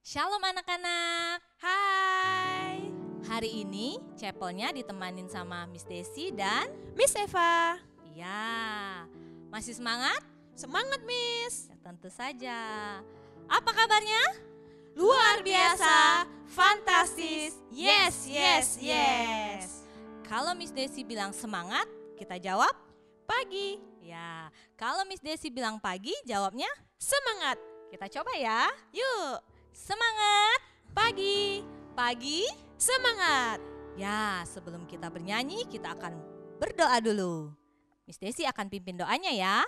Shalom anak-anak. Hai, Hari ini chapelnya ditemanin sama Miss Desi dan Miss Eva. ya, masih semangat? Semangat Miss. Ya, tentu saja. Apa kabarnya? Luar biasa, fantastis, yes, yes, yes. Kalau Miss Desi bilang semangat, kita jawab Pagi, ya. Kalau Miss Desi bilang pagi, jawabnya semangat, kita coba ya. yuk. Semangat, Pagi, pagi. semangat. Ya, sebelum kita bernyanyi, kita akan berdoa dulu. Miss Desi akan pimpin doanya ya.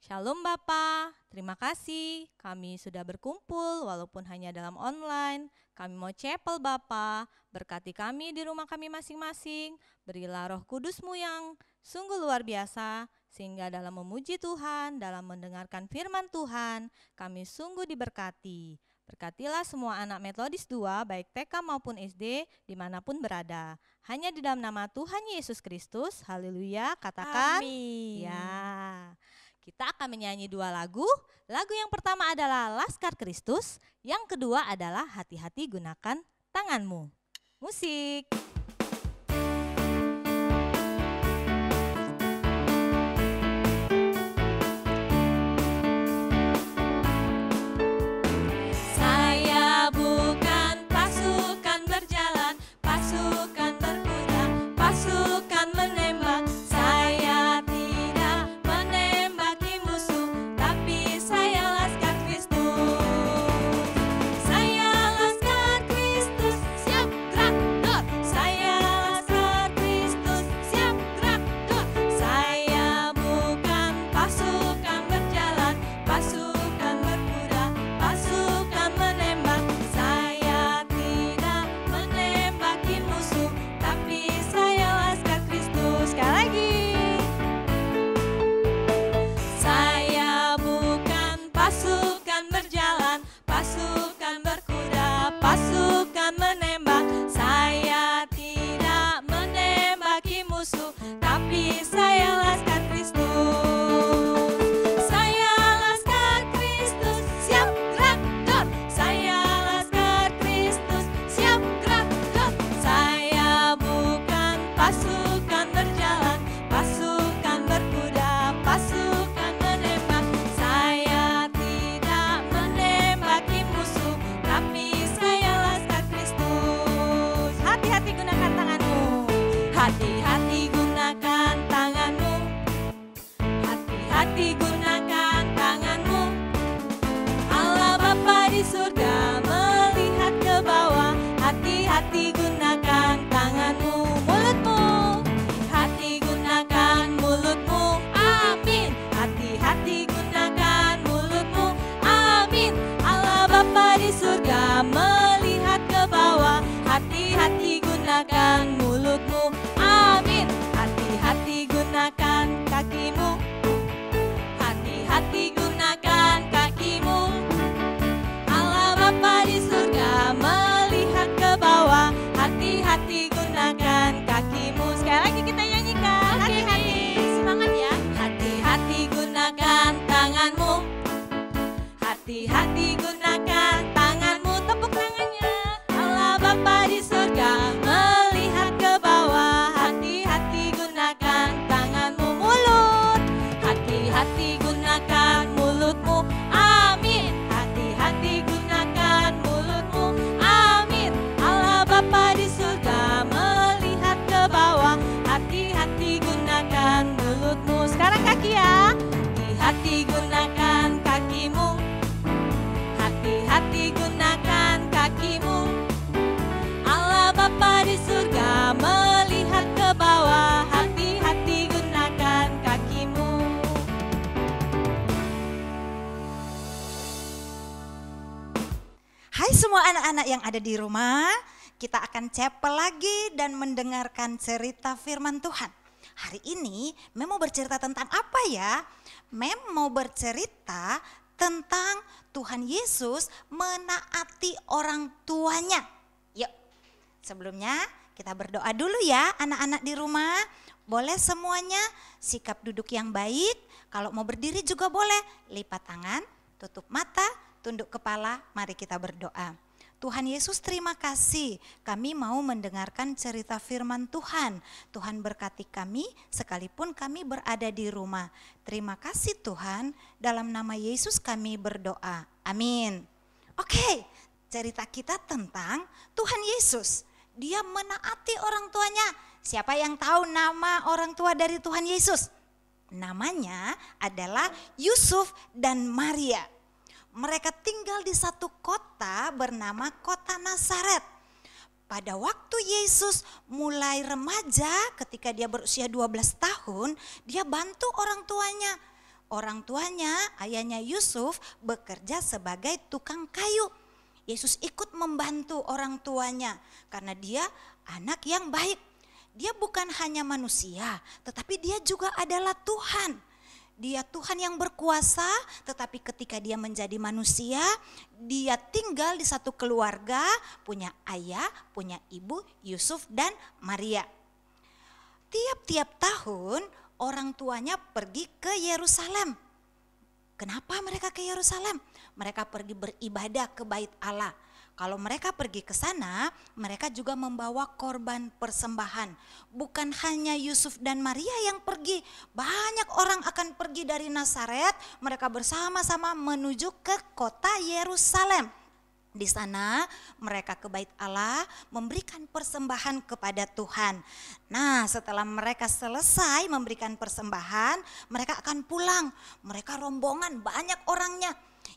Shalom Bapa, terima kasih kami sudah berkumpul walaupun hanya dalam online. Kami mau chapel Bapa, berkati kami di rumah kami masing-masing. Berilah roh kudus-Mu yang sungguh luar biasa, sehingga dalam memuji Tuhan, dalam mendengarkan firman Tuhan, kami sungguh diberkati. Berkatilah semua anak Metodis 2, baik TK maupun SD, dimanapun berada. Hanya di dalam nama Tuhan Yesus Kristus, haleluya, katakan Amin. ya. Kita akan menyanyi 2 lagu. Lagu yang pertama adalah Laskar Kristus, yang kedua adalah Hati-hati Gunakan Tanganmu. Musik. Saya bukan pasukan berjalan, pasukan berkuda, pasukan menembak. Saya tidak menembaki musuh, tapi saya laskar Kristus. Saya laskar Kristus, siap gerak dot. Saya laskar Kristus, siap gerak dot. Saya bukan pasukan berjalan, pasukan berkuda, pasukan menembak. Saya tidak menembaki musuh, tapi saya laskar Kristus. Sekali lagi. Saya bukan pasukan berjalan, pasukan berkuda, pasukan menembak. Saya tidak menembaki musuh, tapi saya laskar Kristus. Saya laskar Kristus, siap gerak dot. Saya laskar Kristus, siap gerak dot. Saya bukan pasukan berjalan, pasukan berkuda, pasukan menembak. Saya tidak menembaki musuh, tapi saya laskar Kristus. Hati-hati gunakan tanganmu. Hati-hati gunakan tanganmu. Hati-hati gunakan tanganmu. Allah Bapa di surga melihat ke bawah. Hati-hati gunakan tanganmu. Mulutmu, hati gunakan mulutmu. Amin. Hati-hati gunakan mulutmu. Amin. Allah Bapa di surga melihat ke bawah. Hati-hati gunakan mulutmu. Amin. Hati-hati gunakan kakimu. Hati-hati gunakan kakimu. Allah Bapa di surga melihat ke bawah. Hati-hati gunakan kakimu. Sekali lagi kita nyanyikan. Hati-hati. Semangat ya. Hati-hati gunakan tanganmu. Hati-hati gunakan tanganmu. Tepuk tangannya. Allah Bapa di surga melihat ke bawah. Hati-hati gunakan tanganmu. Mulut, hati-hati gunakan mulutmu. Amin. Hati-hati gunakan mulutmu. Amin. Allah Bapa di surga melihat ke bawah. Hati-hati gunakan mulutmu. Sekarang kaki ya. Hati-hati gunakan kakimu. Hati-hati gunakan kakimu. Allah Bapa di surga melihat ke bawah. Hati-hati gunakan kakimu. Hai semua anak-anak yang ada di rumah, kita akan chapel lagi dan mendengarkan cerita firman Tuhan. Hari ini Mem mau bercerita tentang apa ya? Mem mau bercerita tentang Tuhan Yesus menaati orang tuanya. Yuk, sebelumnya kita berdoa dulu ya anak-anak di rumah. Boleh semuanya sikap duduk yang baik, kalau mau berdiri juga boleh. Lipat tangan, tutup mata, tunduk kepala, mari kita berdoa. Tuhan Yesus, terima kasih kami mau mendengarkan cerita firman Tuhan. Tuhan berkati kami sekalipun kami berada di rumah. Terima kasih Tuhan, dalam nama Yesus kami berdoa. Amin. Oke, cerita kita tentang Tuhan Yesus. Dia menaati orang tuanya. Siapa yang tahu nama orang tua dari Tuhan Yesus? Namanya adalah Yusuf dan Maria. Mereka tinggal di satu kota bernama kota Nazaret. Pada waktu Yesus mulai remaja, ketika dia berusia 12 tahun, dia bantu orang tuanya. Orang tuanya, ayahnya Yusuf, bekerja sebagai tukang kayu. Yesus ikut membantu orang tuanya karena dia anak yang baik. Dia bukan hanya manusia, tetapi dia juga adalah Tuhan. Dia Tuhan yang berkuasa, tetapi ketika dia menjadi manusia, dia tinggal di satu keluarga, punya ayah, punya ibu, Yusuf dan Maria. Tiap-tiap tahun orang tuanya pergi ke Yerusalem. Kenapa mereka ke Yerusalem? Mereka pergi beribadah ke Bait Allah. Kalau mereka pergi ke sana, mereka juga membawa korban persembahan. Bukan hanya Yusuf dan Maria yang pergi, banyak orang akan pergi dari Nazaret, mereka bersama-sama menuju ke kota Yerusalem. Di sana mereka ke Bait Allah memberikan persembahan kepada Tuhan. Nah, setelah mereka selesai memberikan persembahan, mereka akan pulang. Mereka rombongan, banyak orangnya.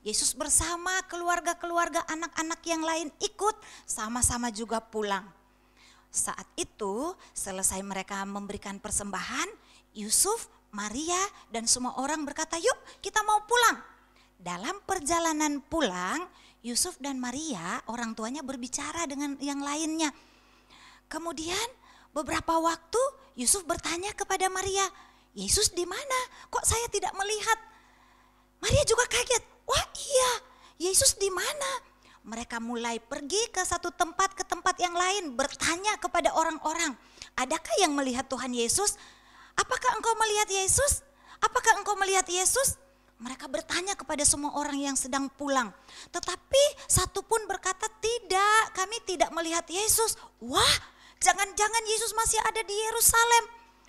Yesus bersama keluarga-keluarga anak-anak yang lain ikut sama-sama juga pulang. Saat itu selesai mereka memberikan persembahan, Yusuf, Maria dan semua orang berkata, "Yuk, kita mau pulang." Dalam perjalanan pulang, Yusuf dan Maria orang tuanya berbicara dengan yang lainnya. Kemudian beberapa waktu Yusuf bertanya kepada Maria, "Yesus di mana? Kok saya tidak melihat?" Maria juga kaget. Wah iya, Yesus di mana? Mereka mulai pergi ke satu tempat ke tempat yang lain, bertanya kepada orang-orang, "Adakah yang melihat Tuhan Yesus? Apakah engkau melihat Yesus? Apakah engkau melihat Yesus?" Mereka bertanya kepada semua orang yang sedang pulang. Tetapi satu pun berkata, "Tidak, kami tidak melihat Yesus." Wah, jangan-jangan Yesus masih ada di Yerusalem.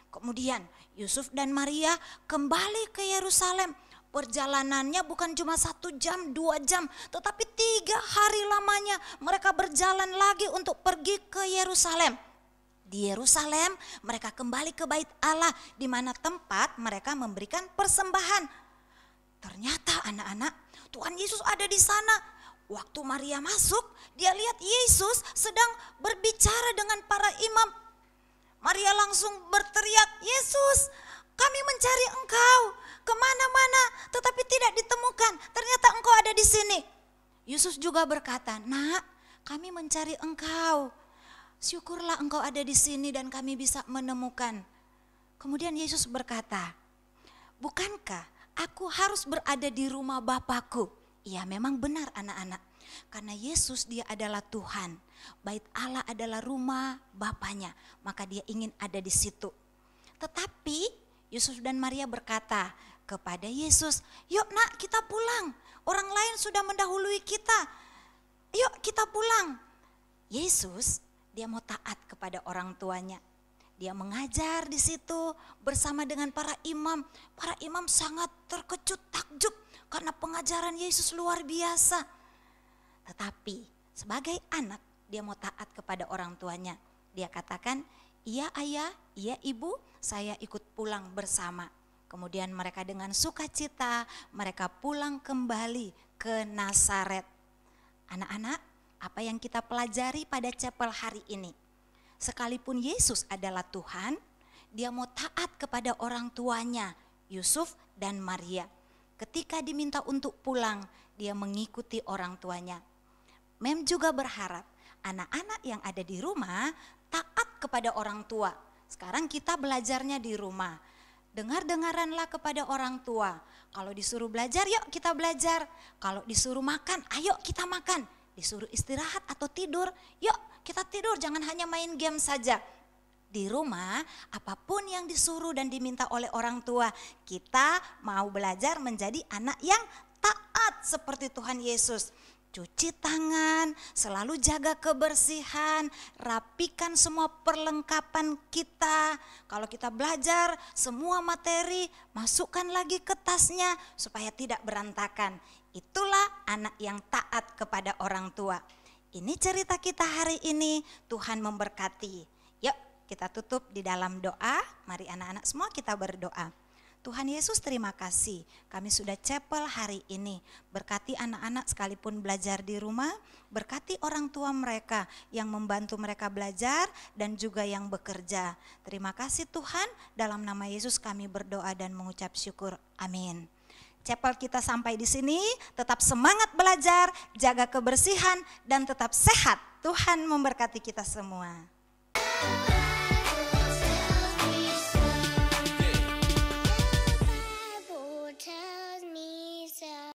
Kemudian Yusuf dan Maria kembali ke Yerusalem. Perjalanannya bukan cuma 1 jam, 2 jam, tetapi 3 hari lamanya mereka berjalan lagi untuk pergi ke Yerusalem. Di Yerusalem mereka kembali ke Bait Allah, di mana tempat mereka memberikan persembahan. Ternyata anak-anak, Tuhan Yesus ada di sana. Waktu Maria masuk, dia lihat Yesus sedang berbicara dengan para imam. Maria langsung berteriak, "Yesus, kami mencari engkau kemana-mana, tetapi tidak ditemukan. Ternyata engkau ada di sini." Yusuf juga berkata, "Nak, kami mencari engkau. Syukurlah engkau ada di sini dan kami bisa menemukan." Kemudian Yesus berkata, "Bukankah aku harus berada di rumah Bapakku?" Ya memang benar anak-anak, karena Yesus dia adalah Tuhan. Bait Allah adalah rumah Bapaknya, maka dia ingin ada di situ. Tetapi Yusuf dan Maria berkata kepada Yesus, "Yuk nak, kita pulang. Orang lain sudah mendahului kita. Yuk kita pulang." Yesus dia mau taat kepada orang tuanya. Dia mengajar di situ bersama dengan para imam. Para imam sangat terkejut, takjub karena pengajaran Yesus luar biasa. Tetapi sebagai anak dia mau taat kepada orang tuanya. Dia katakan, "Iya ayah, iya ibu, saya ikut pulang bersama." Kemudian mereka dengan sukacita mereka pulang kembali ke Nazaret. Anak-anak, apa yang kita pelajari pada chapel hari ini? Sekalipun Yesus adalah Tuhan, dia mau taat kepada orang tuanya, Yusuf dan Maria. Ketika diminta untuk pulang, dia mengikuti orang tuanya. Mem juga berharap anak-anak yang ada di rumah taat kepada orang tua. Sekarang kita belajarnya di rumah. Dengar-dengaranlah kepada orang tua. Kalau disuruh belajar, yuk kita belajar. Kalau disuruh makan, ayo kita makan. Disuruh istirahat atau tidur, yuk kita tidur, jangan hanya main game saja. Di rumah, apapun yang disuruh dan diminta oleh orang tua, kita mau belajar menjadi anak yang taat seperti Tuhan Yesus. Cuci tangan, selalu jaga kebersihan, rapikan semua perlengkapan kita. Kalau kita belajar, semua materi masukkan lagi ke tasnya supaya tidak berantakan. Itulah anak yang taat kepada orang tua. Ini cerita kita hari ini, Tuhan memberkati. Yuk kita tutup di dalam doa, mari anak-anak semua kita berdoa. Tuhan Yesus, terima kasih kami sudah chapel hari ini. Berkati anak-anak sekalipun belajar di rumah, berkati orang tua mereka yang membantu mereka belajar dan juga yang bekerja. Terima kasih Tuhan, dalam nama Yesus kami berdoa dan mengucap syukur. Amin. Chapel kita sampai di sini, tetap semangat belajar, jaga kebersihan dan tetap sehat. Tuhan memberkati kita semua.